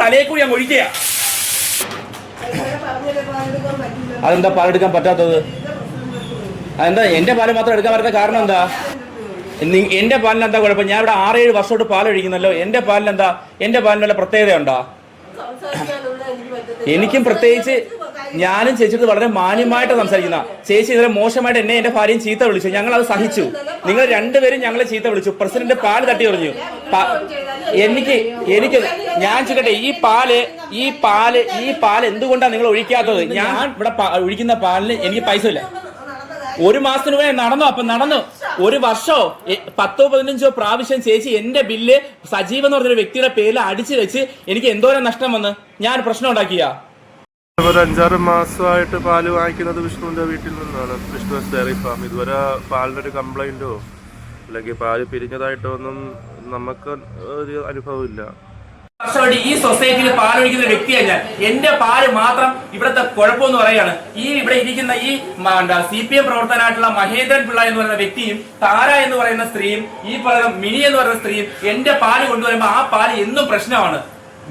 തലയിൽ കൂടി ഞാൻ ഒഴിക്കുക. അതെന്താ പാലെടുക്കാൻ പറ്റാത്തത്? അതെന്താ എന്റെ പാല് മാത്രം എടുക്കാൻ പറ്റാത്ത കാരണം എന്താ? എന്റെ പാലിന് എന്താ കുഴപ്പം? ഞാൻ ഇവിടെ 6-7 വർഷമായിട്ട് പാലൊഴിക്കുന്നല്ലോ. എന്റെ പാലിനെന്താ? എന്റെ പാലിനുള്ള പ്രത്യേകത ഉണ്ടോ? എനിക്കും പ്രത്യേകിച്ച് ഞാനും ചേച്ചിയോട് വളരെ മാന്യമായിട്ട് സംസാരിക്കുന്ന ചേച്ചി ഇതുവരെ മോശമായിട്ട് എന്നെ എന്റെ ഭാര്യയും ചീത്ത വിളിച്ചു. ഞങ്ങൾ അത് സഹിച്ചു. നിങ്ങൾ രണ്ടുപേരും ഞങ്ങളെ ചീത്ത വിളിച്ചു. പ്രസിഡന്റ് പാല് തട്ടി എറിഞ്ഞു. എനിക്ക് ഞാൻ ചോദിക്കട്ടെ, ഈ പാല് എന്തുകൊണ്ടാണ് നിങ്ങൾ ഒഴിക്കാത്തത്? ഞാൻ ഇവിടെ ഒഴിക്കുന്ന പാലിന് എനിക്ക് പൈസ ഇല്ല. 1 മാസത്തിന് മുന്നേ നടന്നു 1 വർഷമോ 10-15 പ്രാവശ്യം ചേച്ചി എന്റെ ബില്ല് സജീവ് എന്ന് പറഞ്ഞൊരു വ്യക്തിയുടെ പേരിൽ അടിച്ചു വെച്ച് എനിക്ക് എന്തോരം നഷ്ടം വന്ന് ഞാൻ പ്രശ്നം ഉണ്ടാക്കിയ. 5-6 മാസമായിട്ട് പാല് വാങ്ങിക്കുന്നത് വിഷ്ണുവിന്റെ വീട്ടിൽ നിന്നാണ്, വിഷ്ണു ഡയറി ഫാം. ഇതുവരെ പാലിനൊരു കംപ്ലൈന്റോ അല്ലെങ്കിൽ പാല് പിരിഞ്ഞതായിട്ടോ ഒന്നും നമുക്ക് ഒരു അനുഭവം ഇല്ല. ഈ സൊസൈറ്റിയിൽ പാലൊഴിക്കുന്ന വ്യക്തിയാണ് ഞാൻ. എന്റെ പാല് മാത്രം ഇവിടുത്തെ കുഴപ്പമെന്ന് പറയാണ്. ഇവിടെ ഇരിക്കുന്ന ഈ CPM പ്രവർത്തനായിട്ടുള്ള മഹേന്ദ്രൻ പിള്ള എന്ന് പറയുന്ന വ്യക്തിയും താര എന്ന് പറയുന്ന സ്ത്രീയും ഈ പറയുന്ന മിനി എന്ന് പറയുന്ന സ്ത്രീയും എന്റെ പാല് കൊണ്ടുവരുമ്പോൾ ആ പാല് എന്നും പ്രശ്നമാണ്.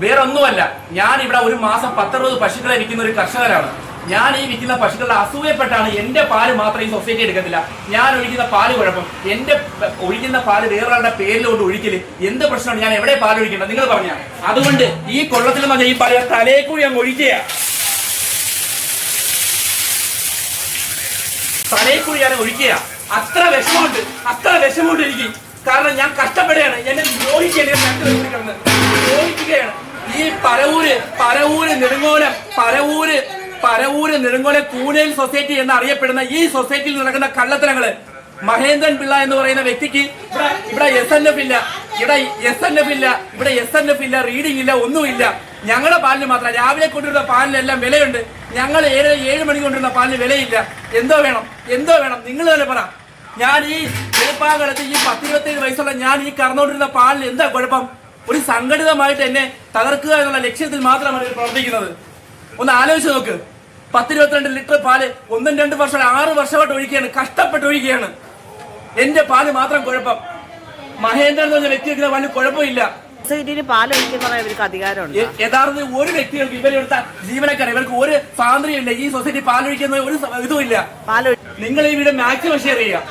വേറെ ഒന്നുമല്ല, ഞാൻ ഇവിടെ 1 മാസം 10-60 പശുക്കളെ വിൽക്കുന്ന ഒരു കർഷകരാണ്. ഞാൻ ഈ വിൽക്കുന്ന പശുക്കളുടെ അസൂയപ്പെട്ടാണ് എന്റെ പാല് മാത്രം ഈ സൊസൈറ്റി എടുക്കത്തില്ല. ഞാൻ ഒഴിക്കുന്ന പാല് കുഴപ്പം, എന്റെ ഒഴിക്കുന്ന പാല് വേറൊരാളുടെ പേരിലോട്ട് ഒഴിക്കല് എന്ത് പ്രശ്നമാണ്? ഞാൻ എവിടെ പാല് ഒഴിക്കേണ്ടത് നിങ്ങൾ പറഞ്ഞ? അതുകൊണ്ട് ഈ കൊള്ളത്തിൽ എന്ന് പറഞ്ഞാൽ ഈ പാല് തലയിൽ കൂടി അങ്ങ് ഒഴിക്കുക. തലയിൽ കൂടി ഞാൻ ഒഴിക്കുക. അത്ര വിഷമമുണ്ട് എനിക്ക്. കാരണം ഞാൻ കഷ്ടപ്പെടുകയാണ്. എന്നെ ദ്രോഹിക്കുകയാണ്. ഈ പരവൂര് നെടുങ്കോലം കൂനേൽ സൊസൈറ്റി എന്നറിയപ്പെടുന്ന ഈ സൊസൈറ്റിയിൽ നടക്കുന്ന കള്ളത്തരങ്ങള്, മഹേന്ദ്രൻ പിള്ള എന്ന് പറയുന്ന വ്യക്തിക്ക് ഇവിടെ SNF ഇല്ല, റീഡിംഗ് ഇല്ല, ഒന്നുമില്ല. ഞങ്ങളുടെ പാലിന് മാത്രം രാവിലെ കൊണ്ടുവരുന്ന പാലിനെല്ലാം വിലയുണ്ട്. ഞങ്ങൾ 7 മണിക്ക് കൊണ്ടുവരുന്ന പാലിന് വിലയില്ല. എന്തോ വേണം? നിങ്ങൾ തന്നെ പറ. ഞാൻ ഈ വെളുപ്പാകലത്ത് ഈ 10-27 വയസ്സുള്ള ഞാൻ ഈ കറന്നുകൊണ്ടിരുന്ന പാലിന് എന്താ കുഴപ്പം? ഒരു സംഘടിതമായിട്ട് എന്നെ തകർക്കുക എന്നുള്ള ലക്ഷ്യത്തിൽ മാത്രമാണ് പ്രവർത്തിക്കുന്നത്. ഒന്ന് ആലോചിച്ച് നോക്ക്. 10-22 ലിറ്റർ പാല് 1-2 വർഷം 6 വർഷമായിട്ട് ഒഴിക്കുകയാണ്, കഷ്ടപ്പെട്ട് ഒഴിക്കുകയാണ്. എന്റെ പാല് മാത്രം കുഴപ്പം. മഹേന്ദ്രൻ എന്ന് പറഞ്ഞ വ്യക്തിക്ക് പാലിന് കുഴപ്പമില്ല. സൊസൈറ്റിയിൽ പാലൊഴിക്കുന്ന ഇവർക്ക് അധികാരമുണ്ട്. യഥാർത്ഥത്തിൽ ഒരു വ്യക്തികൾക്ക് ഇവരെടുത്ത ജീവനക്കാർ ഇവർക്ക് ഒരു സ്വാതന്ത്ര്യമില്ല. ഈ സൊസൈറ്റി പാലൊഴിക്കുന്ന ഒരു ഇതുമില്ല. നിങ്ങൾ ഈ വീട് മാക്സിമം ഷെയർ ചെയ്യുക.